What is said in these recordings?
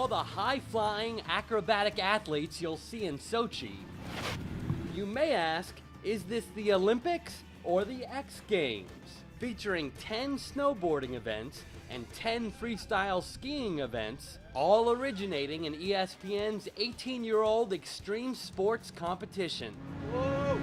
all the high-flying acrobatic athletes you'll see in Sochi, you may ask, is this the Olympics or the X Games? Featuring 10 snowboarding events and 10 freestyle skiing events, all originating in ESPN's 18-year-old extreme sports competition. Whoa.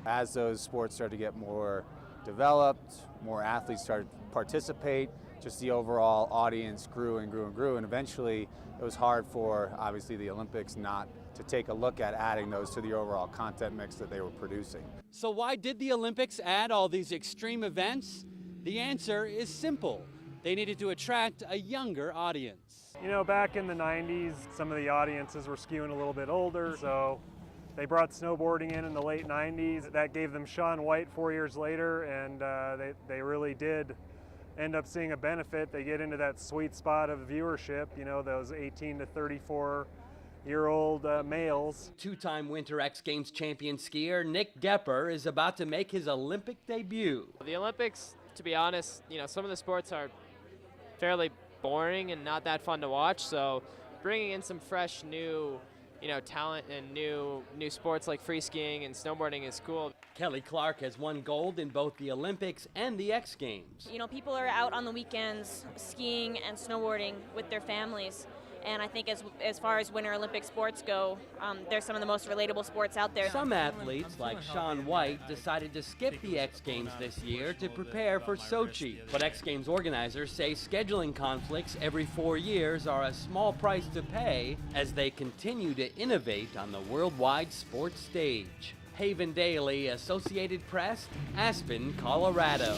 As those sports started to get more developed, more athletes started to participate, just the overall audience grew and grew and grew, and eventually it was hard for, obviously, the Olympics not to take a look at adding those to the overall content mix that they were producing. So why did the Olympics add all these extreme events? The answer is simple. They needed to attract a younger audience. You know, back in the 90s, some of the audiences were skewing a little bit older, so they brought snowboarding in the late 90s. That gave them Shaun White 4 years later, and they really did end up seeing a benefit. They get into that sweet spot of viewership, you know, those 18 to 34-year-old males. Two-time Winter X Games champion skier Nick Gepper is about to make his Olympic debut. The Olympics, to be honest, you know, some of the sports are fairly boring and not that fun to watch, so bringing in some fresh new, you know, talent and new sports like free skiing and snowboarding is cool. Kelly Clark has won gold in both the Olympics and the X Games. You know, people are out on the weekends skiing and snowboarding with their families. And I think as far as Winter Olympic sports go, they're some of the most relatable sports out there. Some athletes, like Shaun White, decided to skip the X Games this year to prepare for Sochi. But X Games organizers say scheduling conflicts every 4 years are a small price to pay as they continue to innovate on the worldwide sports stage. Haven Daley, Associated Press, Aspen, Colorado.